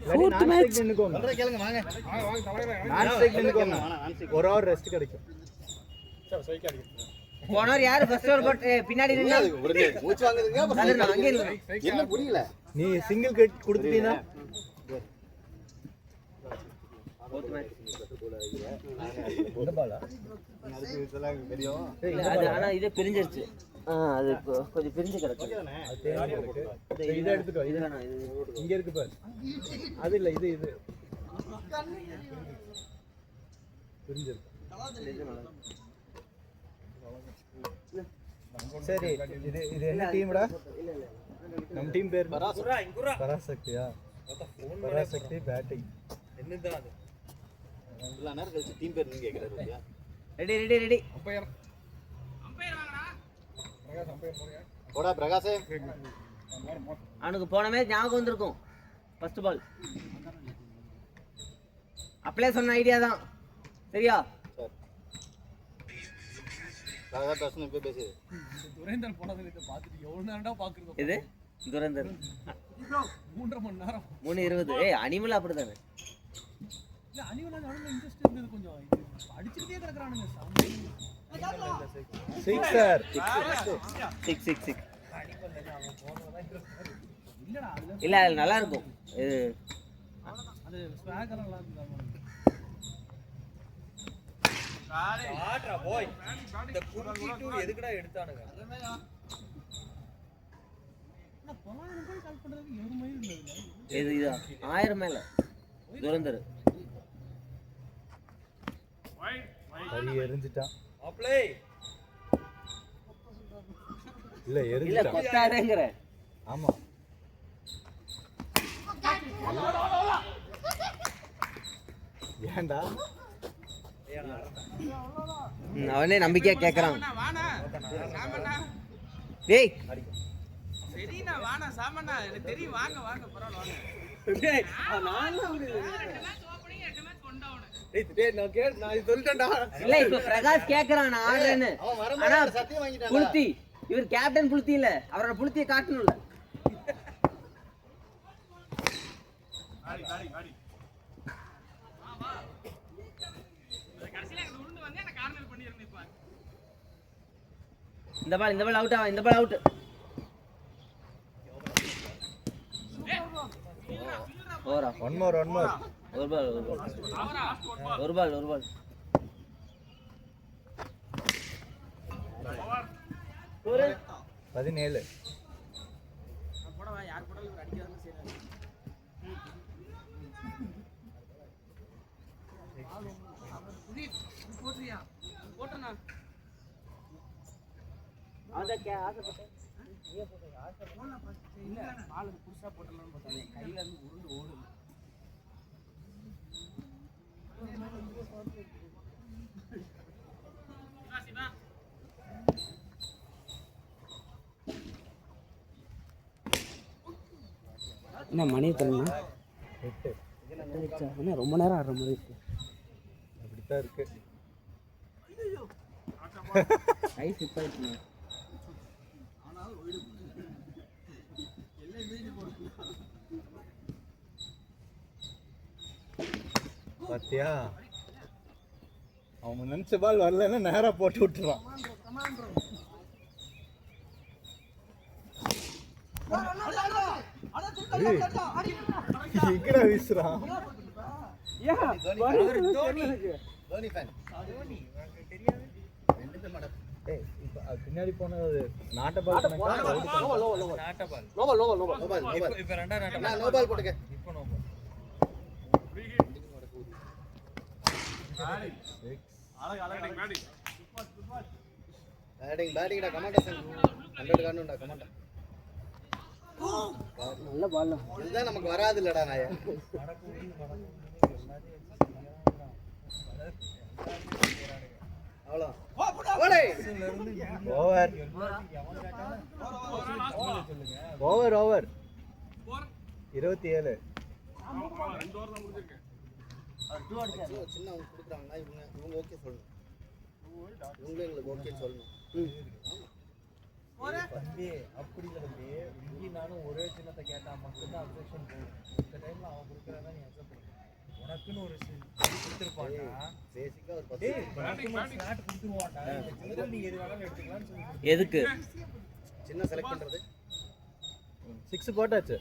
Fourth match கேளுங்க வாங்க நான் ஸ்ட்ரைக் நின்னுக்கோங்க ஒரு ஹவர் ரெஸ்ட் கிடைக்கும் போனார் யாரு ஃபர்ஸ்ட் ஓவர் போட் பின்னாடி நின்னா மூச்சு வாங்குதுங்க நான் அங்க இல்ல என்ன புரியல நீ சிங்கிள் கட் கொடுத்தீனா ஃபோர்த் மேட்ச் இந்த பாலா அதுக்கு இதெல்லாம் தெரியும் அது ஆனா இது பிரிஞ்சிருச்சு அது கொஞ்சம் பிரிஞ்சு கிடக்கு இத எடுத்துக்கோ இது இங்க இருக்கு பாரு அது இல்ல இது பிரிஞ்சிருக்கு சரி இது என்ன டீம்டா நம்ம டீம் பேர் பராசக்தியா பராசக்தி பேட்டிங் என்னதான் அது இவ்வளவு நேரம் கழிச்சு டீம் பேர் நீங்க கேக்குறீங்க ரெடி அம்பையர் வாங்கடா அம்பையர் போடா பிரகாஷே அவனுக்கு போன மேட்ச் ஞாபகம் வந்திருக்கும் ஃபர்ஸ்ட் பால் அப்படியே சொன்ன ஐடியா தான் சரியா சார் பிரச்சனை இப்ப பேசு துரேந்தர் போனதுல இத பாத்துட்டு எவ்வளவு நேரம்டா பாக்குறது இது துரேந்தர் 3.5 மணி நேரம் 3:20 ஏய் அனிமல் அப்படிதானே இல்ல அனிமலா நடுவுல இன்ட்ரஸ்ட் இருந்தது கொஞ்சம் அடிச்சிட்டே கிடக்குறானுங்க சிக்ஸ் சார் 6 இல்ல அது நல்லா இருக்கும் இது அது ஸ்வாகர் நல்லா இருக்கு ஆட்ரா போய் இந்த குக்கி டூ எதுக்குடா எடுத்தானுங்க நான் 900 ரூபாய் கால் பண்றதுக்கு 1 மைல் இருந்தது இது 1000 மேல துரேந்தர் சரி எரிஞ்சிட்டான் அப்ளை இல்ல இல்ல எரிஞ்சிட்டான் கொத்தாரேங்கற ஆமா ஏன்டா அவனே நம்பிக்கையா கேக்குறான் டேய் சரிண்ணா வாண்ணா சாமண்ணா எனக்கு தெரியும் வாங்க பரவாயில்ல டேய் நான் டேய் நான் இது சொல்லிட்டேன்டா இல்ல இப்ப பிரகாஷ் கேக்குறான் நான் ஆடுறேன்னு அவன் வர ஆனா மாதிரி சத்தியம் வாங்கிட்டான் புளுத்தி இவர் கேப்டன் புளுத்தி இல்ல அவரோட புளுத்தியை காட்டணும்ல இந்த பால் அவுட் இந்த பால் அவுட் ஓவரா ஒன் மோர் ஒரு பால் 17 என்ன மணி தரணும் 8 என்ன ரொம்ப நேரம் ஆடுற மாதிரி இருக்கு அப்படித்தான் இருக்கு ஐஸ் இப்ப இருக்கு பாத்தியா அவன் நினைச்ச பால் வரலன்னா நேரா போட்டு விட்டுறான் எங்கடா வீசுறான் தோனி ஃபேன் பின்னாடி போனது நாட்ட பால் இப்ப ரெண்டா நோ பால் போட்டுக்க இப்போ நோ பால் பேட்டிங்டா கமாண்டா 100 காணும்டா கமாண்டா நல்ல பால் இதுதான் நமக்கு வராது இல்லடா நாய அவ்வளோ ஓவர் 27 சின்ன அவங்க கொடுக்குறாங்கன்னா இவங்க ஓகே சொல்லணும் இவங்களும் எங்களுக்கு ஓகே சொல்லணும் தம்பி அப்படி இல்லை தம்பி இங்கே நானும் ஒரே சின்னத்தை கேட்டால் மட்டும்தான் அப்செக்ஷன் போகும் இந்த டைம்ல நமக்குன்னு ஒரு கொடுத்துருப்பாங்க. பேசிக்கா ஒரு 10 டேய் ஸ்லாட் கொடுத்துருவான்டா. ஜெனரல் நீ எது வேணாலும் எடுத்துக்கலாம்னு சொல்லி. எதுக்கு சின்ன செலக்ட் பண்றது 6 போட்டாச்சு.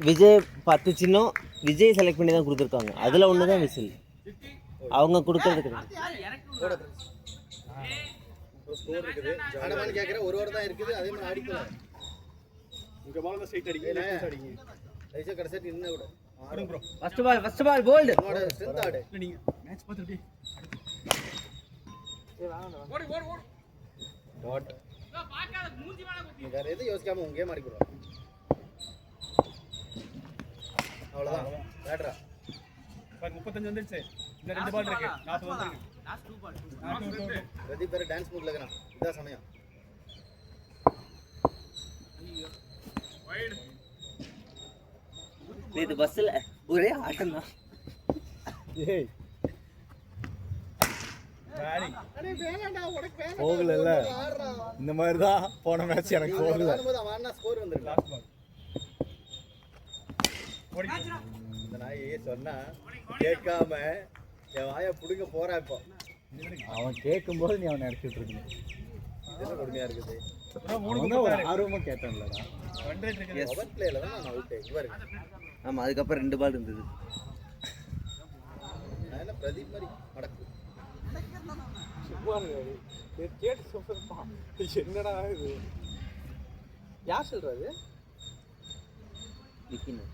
விஜய் 10 சின்னம் விஜய் செலக்ட் பண்ணி தான் கொடுத்துருக்காங்க. அதில் ஒன்று தான் விசில், அவங்க கொடுக்கறது கிடையாது. போட ஃப்ரெண்ட்ஸ். ஸ்கோர் இருக்குது. ஆடமான்னு கேக்குறேன். ஒரு ஓவர் தான் இருக்குது. அதே மாதிரி ஆடிக்கலாம். இங்க பால் தான் ஸ்ட்ரைட் அடிங்க, லெஃப்ட் அடிங்க. ரைசா கடைசி நின்னு கூட. ஆடுங்க ப்ரோ. First ball bowled. உன்னோட ஸ்ட்ரென்த் ஆடு. இல்ல நீங்க மேட்ச் பார்த்துட்டு டாட். நீ வேற எதுவும் யோசிக்காம உங்க கேம் ஆடி போறோம். அவ்வளவுதான். பேட்டரா. பாரு 35 வந்துருச்சு. இந்த 2 பால் இருக்கு. 40 வந்துருக்கு. லாஸ்ட் 2 பால். பிரதீப் வேற டான்ஸ் மூட்ல இருக்கறான். இதான் சமயம். இது பஸ்ல ஒரே ஆட்டம் தான். ஏய் பேட்டிங். அடே வேணாம்டா உனக்கு வேணாம். போகலல்ல. இந்த மாதிரி தான் போன மேட்ச் எனக்கு போகல. வரும்போது அவன் ஸ்கோர் வந்திருக்கு. Last ball. ஓடி. இந்த நாய் சொன்னா கேட்காம என் வாயை புடுங்க போறா இப்போ. அவன் கேட்கும்போது நீ அவனை எடுத்துட்டு இருக்கணும். இது என்ன கொடுமையா இருக்குது. ப்ரோ 3 அவன் ஒரு கொடுத்தாரு. ஆர்வமா கேட்டான்லடா. 100 இருக்கு. பவர் பிளேல தான் நான் அவுட். இங்க பாருங்க. ஆமாம், அதுக்கப்புறம் 2 பால் இருந்தது. நான் என்ன பிரதீப் மாதிரி மடக்கு. கேட்டு சொல்றப்பா. என்னடா இது? யார் சொல்றது? விக்கின்னு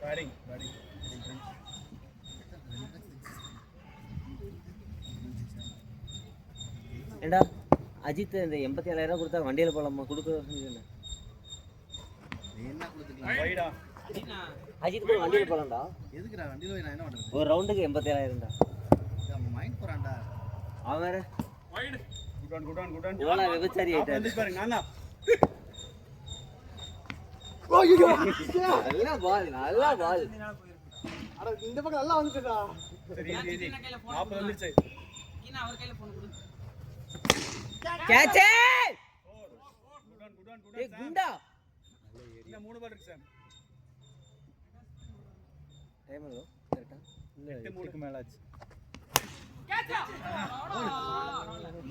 பேட்டிங். ஏண்டா அஜித் இந்த 87,000 கொடுத்தா வண்டியில் போகலாமா? கொடுக்குறது நீ என்ன கொடுத்துட்டீங்க? வைடா. அஜித் கூட வண்டியில் போகலாம்டா. எதுக்குடா வண்டியில போய் நான் என்ன பண்றது? ஒரு ரவுண்டுக்கு 87,000டா. அவன் மைண்ட் போறான்டா. அவன் வேற குட் ஆன். ஓலா விபச்சாரி ஆயிட்டாரு. வந்து பாருங்க நான் தான். நல்ல பால். அட இந்த பக்கம் நல்லா வந்துட்டா. சரி இது 40 வந்துருச்சு. கேட்ச். Good on. ஏய் குண்டா. இன்னும் 3 பால் இருக்கு சார். டைம் எவ்வளோ கரெக்டா? இல்ல 8க்கு மேல ஆச்சு.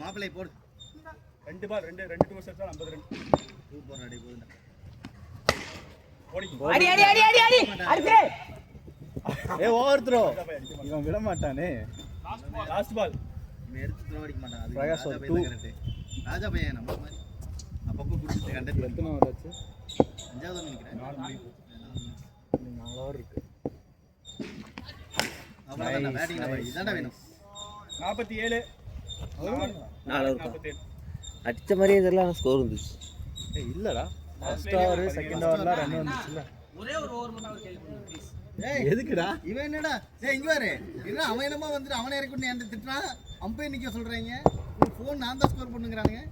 மாப்பிளை போடு. 2 பால் 2 2 செட்ஸ் 50 ரன். டூ போறா டேய் போடுடா. ஓடி. அடி அடிச்சே. ஏய் ஓவர் த்ரோ. இவன் விட மாட்டானே. Last ball. இவன் எடுத்து த்ரோ அடிக்க மாட்டான். அது பிரகாஷ் ராஜா ஒரு பையன் two. கரெக்ட். ராஜா பையன் நம்ம மாதிரி அப்பப்போ குடிச்சிட்டு கண்டென்ட் பண்ணி. எத்தனை ஓவர் ஆச்சு? 5வது நினைக்கிறேன். 4 முடிவு. 4 ஓவர் இருக்கு. அவ்வளவுதான் பேட்டிங் நம்ம இதான்டா வேணும். 47. 4 இருக்கும். 47. அடிச்ச மாதிரியே தெரியல, ஆனால் ஸ்கோர் இருந்துச்சு. ஏய் இல்லடா. ஃபர்ஸ்ட் ஓவர் செகண்ட் ஓவர்ல ரன் வந்துச்சுல. ஏய் எதுக்குடா? இவன் என்னடா? டேய் இங்க பாரு. என்ன அவன் என்னமா வந்து அவனை இறக்கி விட்டு என்ன திட்டுறான்? அம்பையர் நிக்க சொல்றாங்க. உன் ஃபோன் நான் தான் ஸ்கோர் பண்ணுங்கறானுங்க.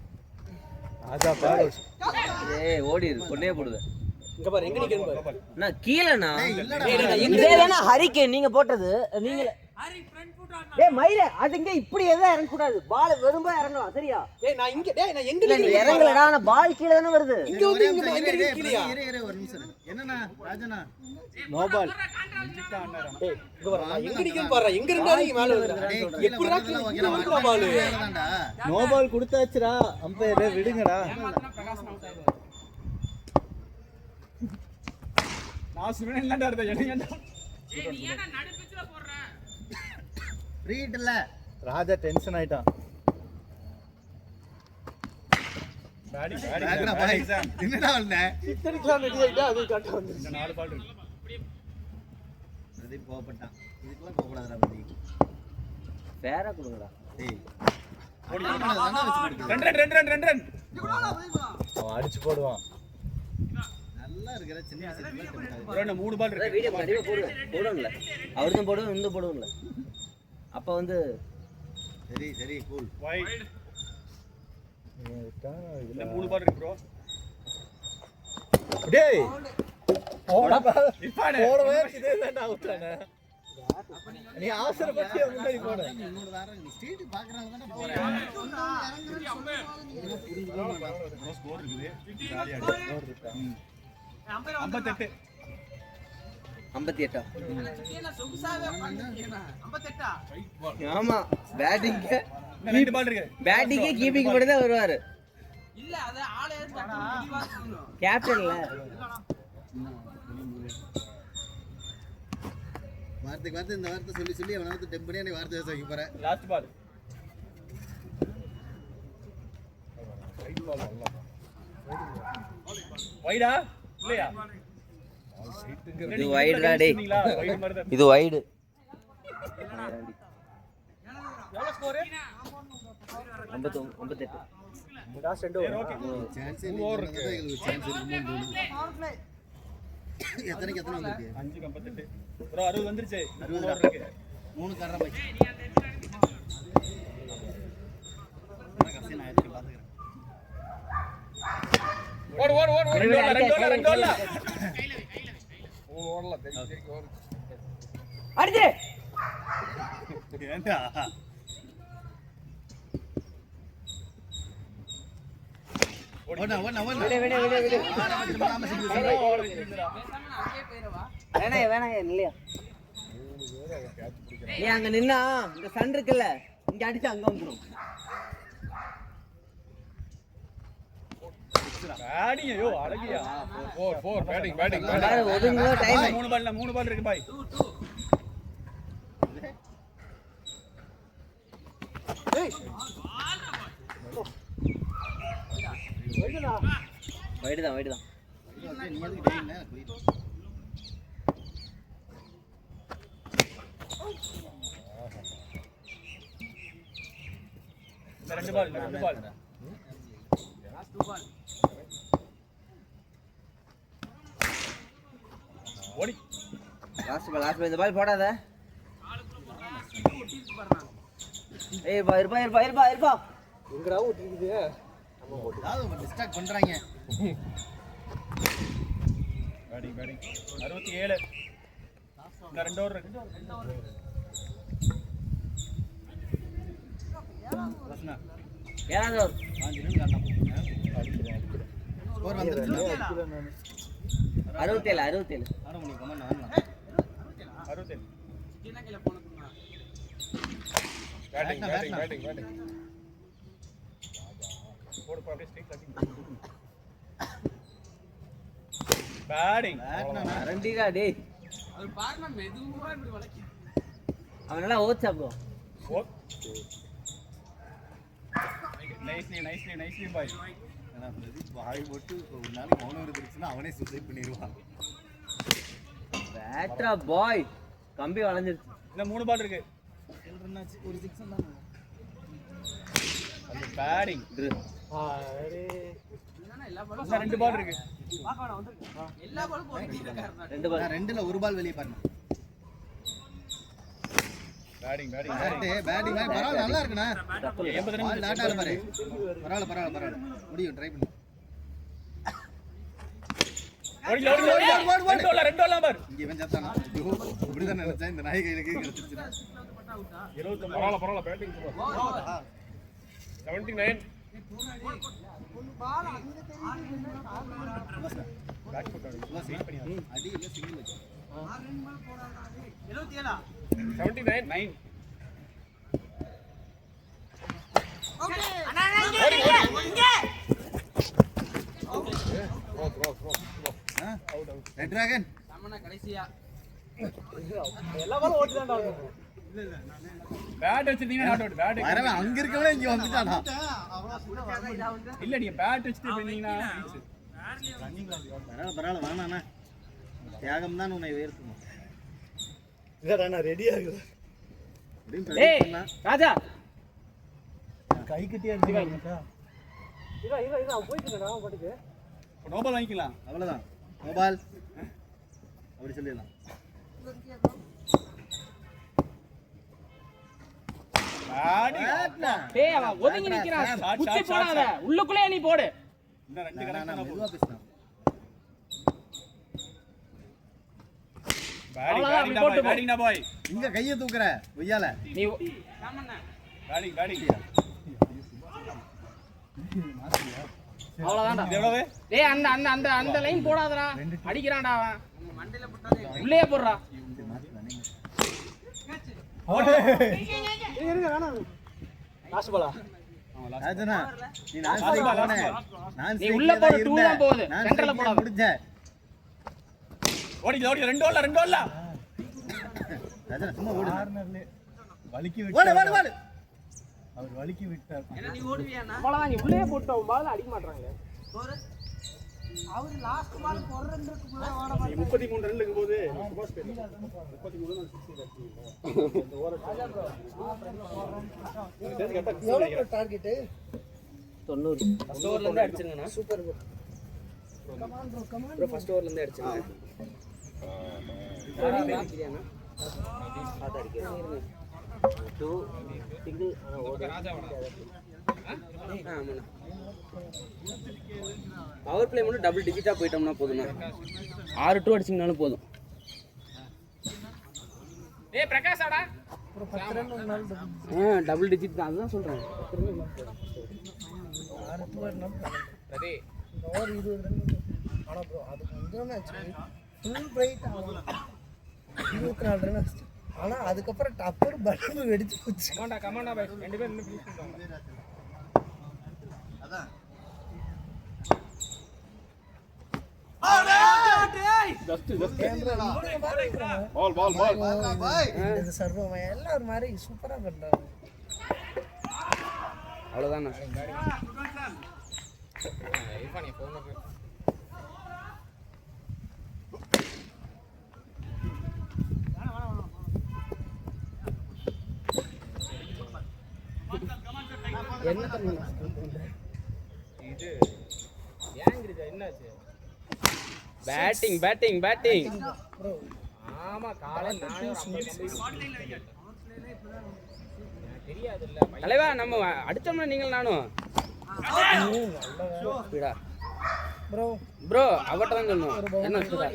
ராஜா பாரு. ஏய் ஓடிடு, கொண்டே போடுது. இங்க பாரு எங்க நிக்குது பாரு. நான் கீழனா? டேய் இல்லடா. இதே தான ஹரிகேன் நீங்க போட்டது. நீங்க ஏய் மயில அது இங்க இப்படி எதா இறங்க கூடாது. பால் வெறும்பா இறங்கலாம், சரியா? நான் எங்க இல்ல நீ இறங்கலடா, ஆனா பால் கீழ தான வருது. இங்க வந்து இரு ஒரு நிமிஷம். என்னண்ணா ராஜனா? No ball. டேய் இங்க பாரு நான் எங்க நிக்குன்னு பாரு. எங்க இருந்தாலும் நீ மேல வந்துடா. எப்படிடா இங்க வந்துடா பால். No ball கொடுத்தாச்சுடா. அம்பையர் விடுங்கடா. நான் சுமன் இல்லடா இருந்த என்னடா. ஏய் நீ ஏனா நடு பிட்ச்ல போடுற? ஃப்ரீட் இல்ல. ராஜா டென்ஷன் ஆயிட்டான். பேக்ரா பாய். என்னடா வந்த? சித்தரிக்கலாம் ரெடி ஆயிட்டா அது கட்ட வந்துருச்சு. 4 பால் இருக்கு. பிரதீப் கோவப்பட்டான். இதுக்கெல்லாம் கோவப்படாதடா பிரதீப். ஃபேரா கொடுங்கடா. டேய் ஓடி தானே வச்சு 2 ரன். அவன் அடிச்சு போடுவான். நல்லா இருக்குற சின்ன வயசுல ப்ரோ நான் 3 பால் அத இருக்கு. வீடியோ கண்டிப்பா போடுவோம்ல. அவர்தான் போடுவோம், இந்த போடுவோம்ல. அப்ப வந்து சரி கூல். வைட். இவன் விட்டா இந்த இதுல 3 பால் இருக்கு ப்ரோ. டேய் போடா. இப்பானே. போடவே இதே தான் அவுட்டானே. அப்ப நீங்க நீ அவசரப்பட்டு முன்னாடி போன. இன்னொரு வாரம் நீ ஸ்ட்ரீட் பாக்குறாங்க தானே போறேன். ஸ்கோர் இருக்குது. ஜாலியா ஸ்கோர் இருக்கா? 58. 58. சொகுசாவே உட்கார்ந்திருக்கீங்க. 58. ஆமா பேட்டிங் ரெண்டு பால் இருக்கு. பேட்டிங்கே கீப்பிங் மட்டும் தான் வருவாரு. இல்ல அது ஆளே தட்டி வாங்கணும். கேப்டன்ல வார்த்தைக்கு வார்த்தை இந்த வார்த்தை சொல்லி சொல்லி அவனை வந்து டெம்பனே நீ வார்த்தை வைக்க போற. Last ball. வைடா இல்லையா? இது வைடுடா டேய். வைடு மாதிரி தான். இது வைடு. எவ்வளவு ஸ்கோர்? 58. லாஸ்ட் ரெண்டு ஓவர். சான்ஸ் இருக்கு. எங்களுக்கு சான்ஸ் இருக்குமோ தோணுது. எத்தனைக்கு எத்தனை வந்திருக்கு? 5 58. ப்ரோ 60 வந்துருச்சு. 3 ஓவர் இருக்கு. 3 கர்ற மேட்ச். நான் எடுத்து பாத்துக்கிறேன். ஓடு ஓடு ஓடு ரெண்டு ஓடல. ஓடல தெரிஞ்சு ஓடு. அடிச்சு. ஏண்டா? ஓடா. விடு. வேணாம் இல்லையா? நீ அங்க நின்னா இந்த சன் இருக்குல்ல இங்க அடிச்சு அங்க வந்துரும். பேட்டிங் ஐயோ அழகியா. 4 பேட்டிங். ஒதுங்க டைம். 3 பால் இருக்கு பாய். வைடு தான். நீ எதுக்கு டேய்னா போய். ரெண்டு பால். ஓடி. லாஸ்ட் பால் இந்த பால் போடாத. ஏய் இருப்பா. எங்கடா ஓட்டிருக்குது? அதாவது டிஸ்ட்ராக்ட் பண்றாங்க. பேட்டிங் 67. இந்த ரெண்டு ஓவர் இருக்கு. ஏறாதோ. ஸ்கோர் வந்துருச்சு. 67. ஆனா நீ கமெண்ட் ஆனா. 67. சின்ன கையில போனுமா? பேட்டிங். போடு அப்படியே ஸ்ட்ரைட் கட்டிங். பேட்டிங். அரண்டிடா டேய். அது பாருங்க மெதுவா இப்படி வளைக்கு. அவன் நல்லா ஓச்சா ப்ரோ. நைஸ்லி பாய். ஏன்னா பிரதீப் வாய் போட்டு ஒரு நாளைக்கு மௌனம் இருந்துச்சுன்னா அவனே சூசைட் பண்ணிடுவான். பேட்ரா பாய். கம்பி வளைஞ்சிருச்சு. இந்த 3 பால் இருக்கு. சொல்றேன்னாச்சு ஒரு 6 தான். அந்த பேட்டிங். அரே என்னன்னா எல்லா பாலும் இந்த 2 பால் இருக்கு. பாக்க வேணாம் வந்து. எல்லா பாலும் போயிட்டு இருக்காரு. 2 பால். நான் ரெண்டுல ஒரு பால் வெளிய பாருங்க. பேட்டிங். பேட்டிங் பரவாயில்ல நல்லா இருக்குண்ணா. 82 பால் டாட்டால பாரு. பரவாயில்ல. முடியும் ட்ரை பண்ணு. ஓடி. ரெண்டு ஓவர் பார். இங்க இவன் சத்தானா? இப்படிதான் நினைச்சேன் இந்த நாய் கையில கிடைச்சிருச்சு. 79. பரவாயில்ல பேட்டிங். 79. பேக் ஃபுட் அடி இல்ல சிங்கிள் வச்சு. 77. 79. 9. அண்ணா இங்க. ரெட் டிராகன் சமனா கடைசியா. எல்லா பாலும் ஓட்டிதான்டா. பேட் வச்சிருந்தீங்கன்னா நாட் அவுட். பேட் வரவன் அங்க இருக்கவனே இங்க வந்துட்டானா? இல்ல நீங்க பேட் வச்சிட்டு போனீங்கன்னா பரவாயில்ல வேணாண்ணா. தியாகம் தான் உன்னை உயர்த்தும். இல்லடா நான் ரெடியா இருக்கு. ஏய் ராஜா. கை கட்டியா இருக்கீங்க. இரு அவன் போயிட்டுடா பாட்டுக்கு. நோபால் வாங்கிக்கலாம். அவ்வளவுதான். மொபைல் அப்படி சொல்லிடலாம். டேய் அவன் ஒதுங்கி நிக்கிறான். குத்தி போடாத. உள்ளுக்குள்ளே நீ போடு. இன்னும் 2 நான் கரெக்டா மெதுவா பேசுறேன். பேட்டிங் பாய். இங்க கையை தூக்குற ஒய்யால நீ அவ்வளவுதான்டா. டேய் அந்த அந்த அந்த அந்த லைன் போடாதடா. அடிக்கிறான்டா அவன். உள்ளே போடுறா. லாஸ்ட் பாலா ராஜனா நீ நான் நீ உள்ள போற 2 தான் போகுது. சென்டர்ல போடா. முடிஞ்ச ஓடி ரெண்டு ஓடல ராஜனா சும்மா ஓடு கார்னர்ல வலிக்கி ஓடு விட்டார் ஓடு அவர் வலிக்கி விட்டார் அவ்வளவுதான். நீ உள்ளே போட்டு அவன் பால் அடிக்க மாட்டாங்க. அவர் லாஸ்ட் பால் போடுறதுக்கு முன்னாடி ஓட 33 ரன் இருக்கும்போது சுபாஷ் பேர் 33 தான் 60 எவ்வளவு டார்கெட் 90 ஃபர்ஸ்ட் ஓவர்ல இருந்து அடிச்சிருங்கண்ணா சூப்பர் ப்ரோ ப்ரோ ஃபர்ஸ்ட் ஓவர்ல இருந்து அடிச்சிருங்க அடிக்கிறியாண்ணா அத அடிக்கிறேன் 2 சிங்கிள் ஆமாண்ணா பவர் பிளே மட்டும் டபுள் டிஜிட்டா போயிட்டோம்னா போதும்ண்ணா 6-2 அடிச்சிங்கனாலும் போதும் ஏய் பிரகாஷாடா. ஒரு 10 ரன் ஒரு நாள் டபுள் டிஜிட் தான் அதுதான் சொல்றேன் 6 வரணும் சரி. ஓவர் 20 ரன் ஆனா ப்ரோ அதுக்கு முந்தின மேட்ச் ஃபுல் பிரைட் ஆகும் 24 ரன் ஆனா அதுக்கப்புறம் டப்பர் பட்டன் வெடிச்சு போச்சு. கமாண்டா பை. ரெண்டு பேரும் இன்னும் ஃபினிஷ் பண்ணுவாங்க. அதான் இது சர்வம் எல்லாம் ஒரு மாதிரி சூப்பரா பண்றாங்க. அவ்வளவுதாண்ணா இர்ஃபான் ஃபோன் பண்ணு. என்ன தண்ணி இது ஏங்கிருச்சா என்னாச்சு? பேட்டிங் ப்ரோ ஆமா காலையில நானே ஒரு 50 தெரியாது இல்ல. தலைவா நம்ம அடிச்சோம்னா நீங்கள் நானும் ஸ்பீடா ப்ரோ ப்ரோ அவட்ட தான் சொல்லணும் என்ன ஸ்பீடா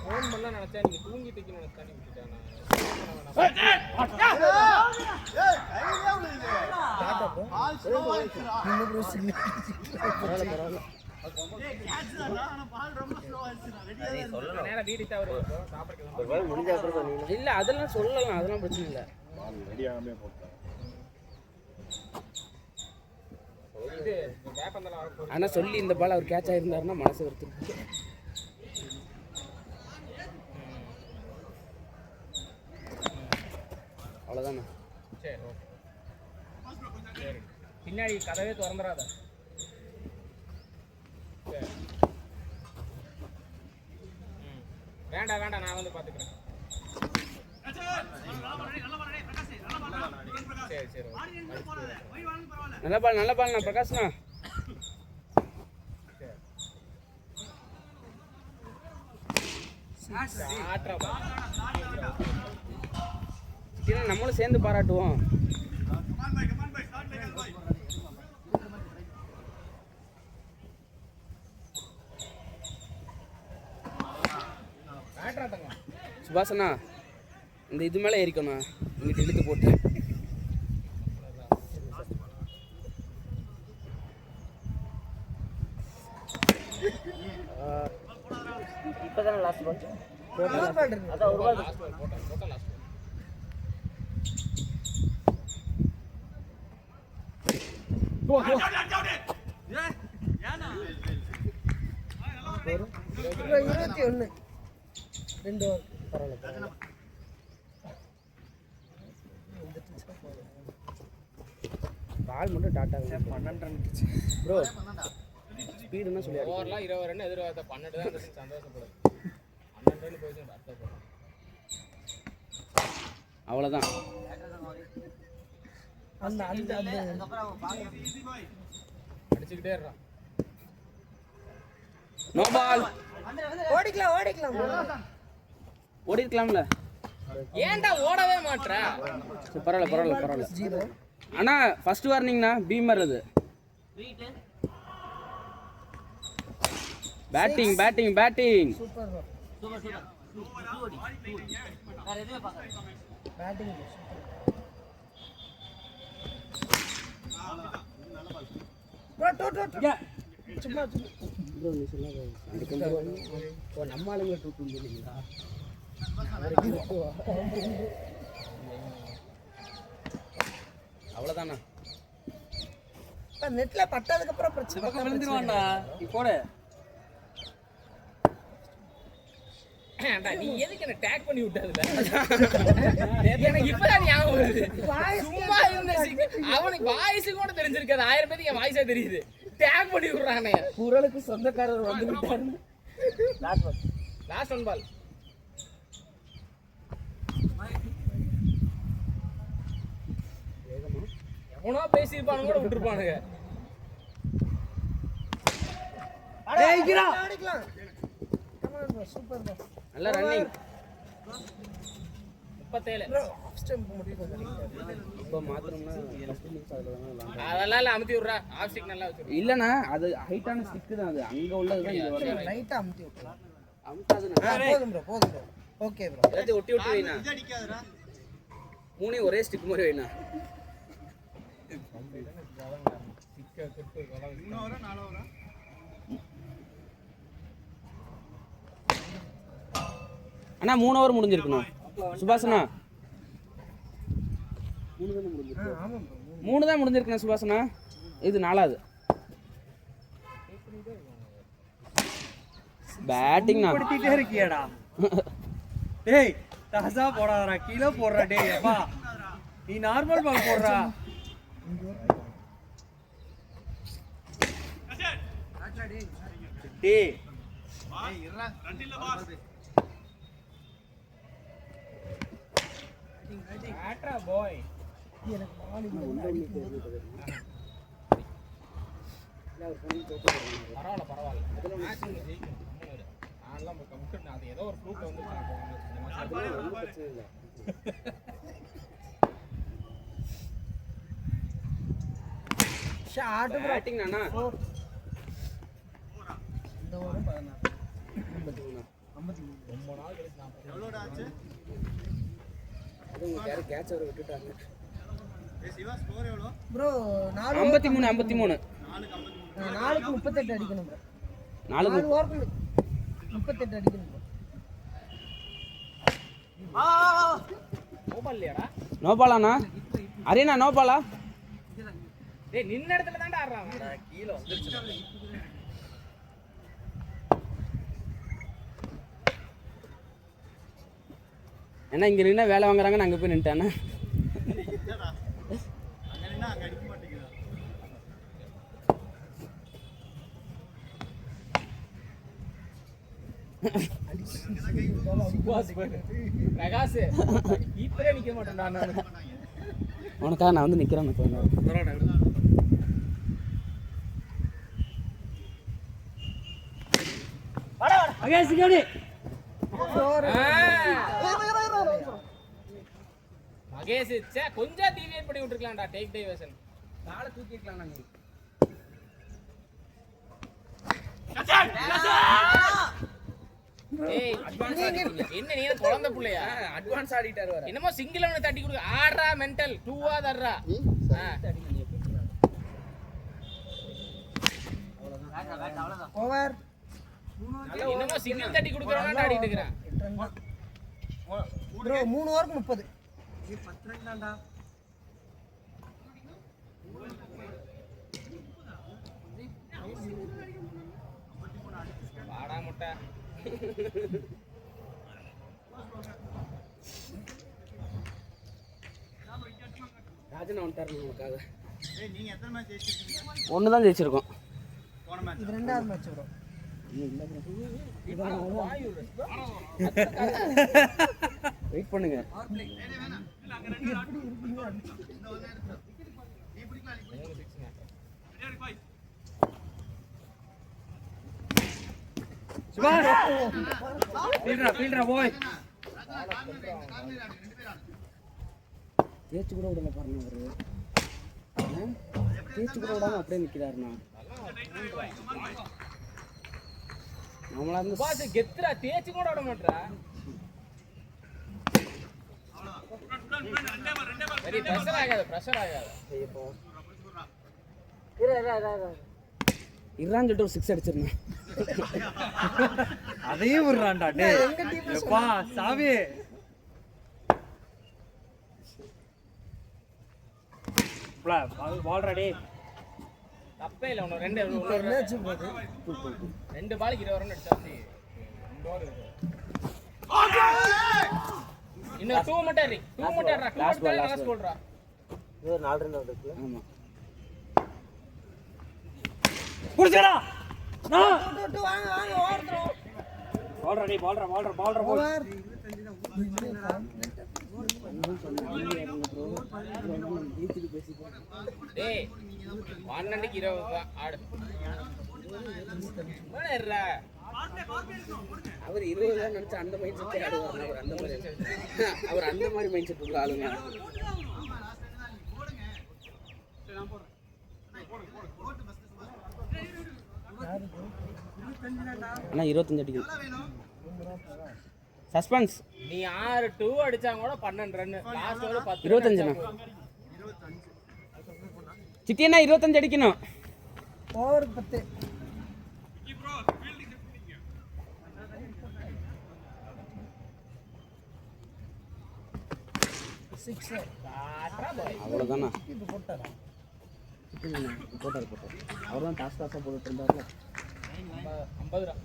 ஃபோன் பண்ணா நினைச்சேன் நீங்க தூங்கிட்டு இருக்கீங்க நினைச்சேன் விட்டுட்டேன் டாடா ப்ரோ இன்னும் ப்ரோ சிக்னல் பரவாயில்ல நேரா வீடு தவறு சாப்பிடுறது. முடிஞ்ச அப்புறம் நீங்க இல்ல அதெல்லாம் சொல்லலாம் அதெல்லாம் பிரச்சனை இல்ல இது வேப்பந்தல ஆக ஆனா சொல்லி இந்த பால் அவர் கேட்ச் ஆயிருந்தாருன்னா மனசு வருது அவ்வளவுதானே சரி ஓகே. சரி பின்னாடி கதவே திறந்துடாத. சரி. வேண்டாம் நான் வந்து பார்த்துக்கிறேன். சரி சரி நல்ல பால் நான் பிரகாஷ்ண்ணா நம்மளும் சேர்ந்து பாராட்டுவோம். சுபாஷண்ணா இந்த இது மேலே ஏறிக்கணும் இங்கிட்டு இழுத்து போட்டு இப்பதானே லாஸ்ட் பால் அதான் ஒரு பால் போட்டா லாஸ்ட் ப்ரோ 21 2 ஓவர் பரவாயில்ல பால் மட்டும் டாட்டா 12 ரன் ப்ரோ ஸ்பீடுன்னா சொல்லி ஓவர்லாம் 20 ரன் எதிர்பார்த்த 12 தான் அந்த சந்தோஷப்படும். 12 ரன் போயிடுச்சு அர்த்தப்படும். அவ்வளோதான். அந்த அடிச்சுக்கிட்டே இருறான். No ball. ஓடிக்கலாம் ஓடிருக்கலாம்ல. ஏன்டா ஓடவே மாட்ற? பரவாயில்ல 0 அண்ணா ஃபர்ஸ்ட் வார்னிங்ண்ணா பீமர் அது பேட்டிங் சூப்பர் பேட்டிங் சும்மா ப்ரோ நீ சொல்லாத நம்ம ஆளுங்க டூ இல்லைங்களா அவ்வளோதானா நெட்ல பட்டதுக்கு அப்புறம் பிரச்சனை விழுந்துருவான்டா இப்போட நீ எதுக்கு என்ன டேக் பண்ணி விட்டதுல எனக்கு இப்பதான் ஞாபகம் வருது சும்மா இருந்த அவனுக்கு வாய்ஸ் கூட தெரிஞ்சிருக்காது 1000 பேருக்கு என் வாய்ஸா தெரியுது டேக் பண்ணி விடுறானே குரலுக்கு சொந்தக்காரர் வந்து விட்டாருன்னு லாஸ்ட் ஒன் பால் எவனோ பேசியிருப்பானு கூட விட்டுருப்பானுங்க அடிக்கலாம் சூப்பர் ப்ரோ நல்ல ரன்னிங் 37 ப்ரோ ஆஃப் ஸ்டம்ப் மட்டும் கொஞ்சம் இப்போ மாத்திரம்னா ஃபர்ஸ்ட் மினிட்ஸ் அதில் வேணா அதெல்லாம் இல்ல அமுத்தி விடுறா ஆஃப் ஸ்டிக் நல்லா வச்சிரு இல்லைண்ணா அது ஹைட்டான ஸ்டிக்கு தான் அது அங்கே உள்ளது தான் இது வரும் லைட்டா அமுத்தி விட்டுலாம் அமுத்தாதுண்ணா போதும் ப்ரோ ஓகே ப்ரோ எல்லாத்தையும் ஒட்டி ஒட்டி வைண்ணா மூணையும் ஒரே ஸ்டிக் மாதிரி வைண்ணா அண்ணா 3 ஓவர் முடிஞ்சிருக்கணும் சுபாஷண்ணா 3 தான் முடிஞ்சிருக்கணும் சுபாஷண்ணா இது 4வது பேட்டிங்ண்ணா படுத்திட்டே இருக்கியாடா டேய் தாசா போடாதடா கீழே போடுறா டேய் அப்பா நீ நார்மல் பால் போடுறா டேய் ஆட்ரா பாய் எனக்கு பால் பரவாயில்ல மேட்ச் ஜெயிக்கணும் நான்லாம் கம்ப்ளீட் அது ஏதோ ஒரு ஃப்ளூக் வந்து ஷாட் ப்ரோ பேட்டிங்ண்ணா இந்த ஓவர் 16 ரொம்ப நாள் கழிச்சு நான் எவ்வளோடா ஆச்சு அது யாரு கேட்ச் அவர் விட்டுட்டாங்க சிவா ஸ்கோர் எவ்வளோ ப்ரோ 53 நாளைக்கு 38 அடிக்கணும் ப்ரோ 4 ஓவருக்கு 38 அடிக்கணும் ப்ரோ மொபைல் இல்லையாடா நோபாலாண்ணா அரேண்ணா நோபாலா டேய் நின்ன இடத்துல தான்டா ஆடுறான் கீழே வந்துருச்சு ஏன்னா இங்கே நின்னா வேலை வாங்குறாங்கன்னு அங்கே போய் நின்ட்டானே பிரகாஷ் இப்பரே நிக்க மாட்டேன்டா நான் உனக்காக நான் வந்து நிற்கிறேன் மகேஷ் கொஞ்சம் டீவியேட் பண்ணி விட்டுருக்கலாம்டா டேக் டைவர்ஷன் காலை தூக்கிக்கலாம் நாங்கள் ஏய் என்ன நீ குழந்தை புள்ளையா அட்வான்ஸ் ஆடிட்டார் வர என்னமோ சிங்கிள் அவனை தட்டி கொடுக்க ஆடுறா மென்டல் 2 தர்றா ஓவர் என்னமோ சிங்கிள் தட்டி கொடுக்கறவனா ஆடிட்டு இருக்கறான் ப்ரோ 3 ஓவருக்கு 30 நீ 10 ரன் தான்டா வாடா முட்டை ராஜன் வந்துட்டாரு நமக்காக ஏய் நீங்க எத்தனை மேட்ச் ஜெயிச்சிருக்கீங்க 1 தான் ஜெயிச்சிருக்கோம் போன மேட்ச் இது ரெண்டாவது மேட்ச் ப்ரோ வெயிட் பண்ணுங்க ஃபீல்டரா போய் தேய்ச்சி கூட விடல பாருங்க அவரு தேய்ச்சி கூட விடாம அப்படியே நிக்கிறாருண்ணா நம்மளா இருந்து பாஸ் கெத்ரா தேய்ச்சி கூட விட மாட்டறா சரி பிரஷர் ஆகாது இறான்னு சொல்லிட்டு ஒரு 6 அடிச்சிருந்தேன். அதையும் விடுறான்டா டேய் எப்பா சாவி பால் ரெடி தப்பே இல்லை ஒன்று என்னாச்சு போகுது 2 பாலுக்கு 20 ரன் அடிச்சாச்சு. இன்னும் 2 மட்டும் இரு 2 மட்டும் இரு லாஸ்ட் பால்ரா. இது 4 ரன் வந்துருக்குல. ஆமா. புடிச்சடா நான் வாங்க வாங்க ஓடுறோம். பால் ரெடி பால் ஓவர். டேய் 1 20 தான் ஆடு. போடா அவர் 20 தான் நினைச்சா அந்த மைண்ட் செட்டே ஆடுவார். அவர் அந்த மாதிரி மைண்ட் செட் உள்ள ஆளுங்க. அண்ணா 25 அடிக்கணும். சஸ்பென்ஸ். நீ 6-2 அடிச்சா கூட 12 ரன் லாஸ்ட் ஓவர் 10 25ண்ணா. சிட்டி அண்ணா 25 அடிக்கணும். ஓவர் 10. அவ்வளோதானா இது போட்டாரா? போட்டார் அவர் தான் டாஸ்காக போட்டுட்டு இருந்தார்ல. 50 ரன்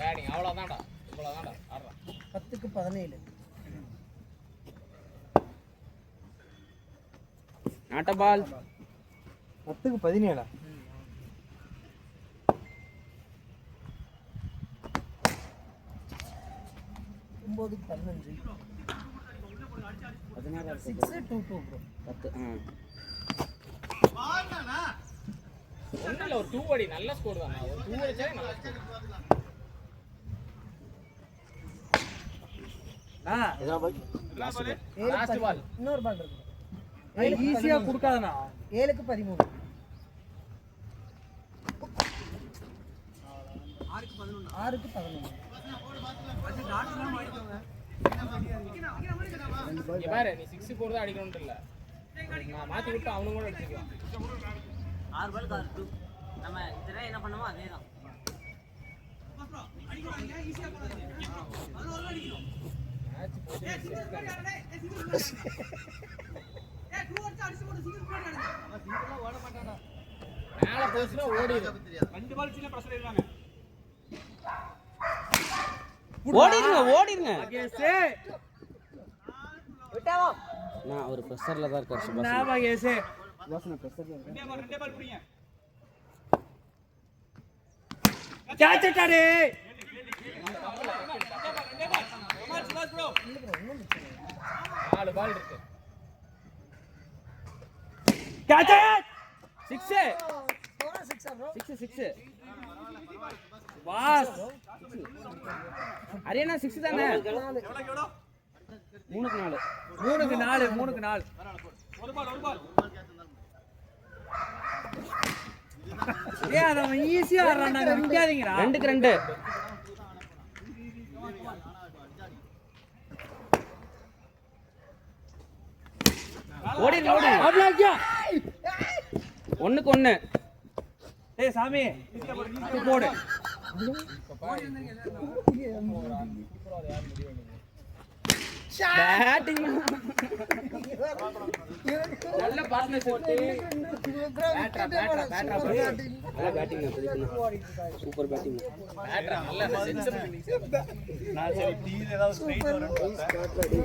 பேட்டிங் அவ்வளோதான்டா இவ்வளோதான்டா ஆடுறான். 10க்கு 17. நாட்ட பால் 10க்கு 17. 9க்கு 15. 16 6-2-2 ப்ரோ. 10. ஒன்றும் இல்லை ஒரு 2 அடி நல்ல ஸ்கோர் தான். ஒரு 2 அடிச்சாலே நல்ல ஸ்கோர். லாஸ்ட் பால் இன்னொரு பால் இருக்கு. ஈஸியா குடுக்காதனா 7க்கு 13. 6க்கு 11. இங்க பாரு நீ 6 4 தான் அடிக்கணும்னு இல்ல. நான் மாத்தி விட்டு அவனும் கூட அடிச்சுக்கலாம். 6 பால் 2 நம்ம இதெல்லாம் என்ன பண்ணுமோ அதேதான். மேட்ச் போச்சு. மேல போச்சுனா ஓடிடு. 2 பால் சின்ன பிரஷர் இருக்காங்க. ஓடிடுங்க மகேஷே நான் ஒரு ப்ரெஷர்ல தான் இருக்கார் சுபாஷ். நான் மகேஷே சுபாஷ் ப்ரெஷர்ல இருக்கேன். 2 பால் புடிங்க. கேட்சடா டேய் 4 பால் இருக்கு. கேட்ச் 6 போனா 6 ப்ரோ. 6 பாஸ் அரியனா 6 தானே. 3க்கு 4. 3க்கு 4 ஒரு பால் ஏய் அத அவன் ஈஸியா ஆடுறான்டா நிக்காதீங்கடா 2க்கு 2. ஓடிடு அவ்ளோக்கியா 1க்கு 1. ஏய் சாமி இது போடு பேட்டிங் நல்ல பார்ட்னர்ஷிப். நல்ல பேட்டிங் சூப்பர் பேட்டிங். பேட்டர் நல்ல சென்சபிள் இன்னிங்ஸ். நான் சரி டீல ஏதாவது ஸ்ட்ரைட் வரும்னு பார்த்தேன்.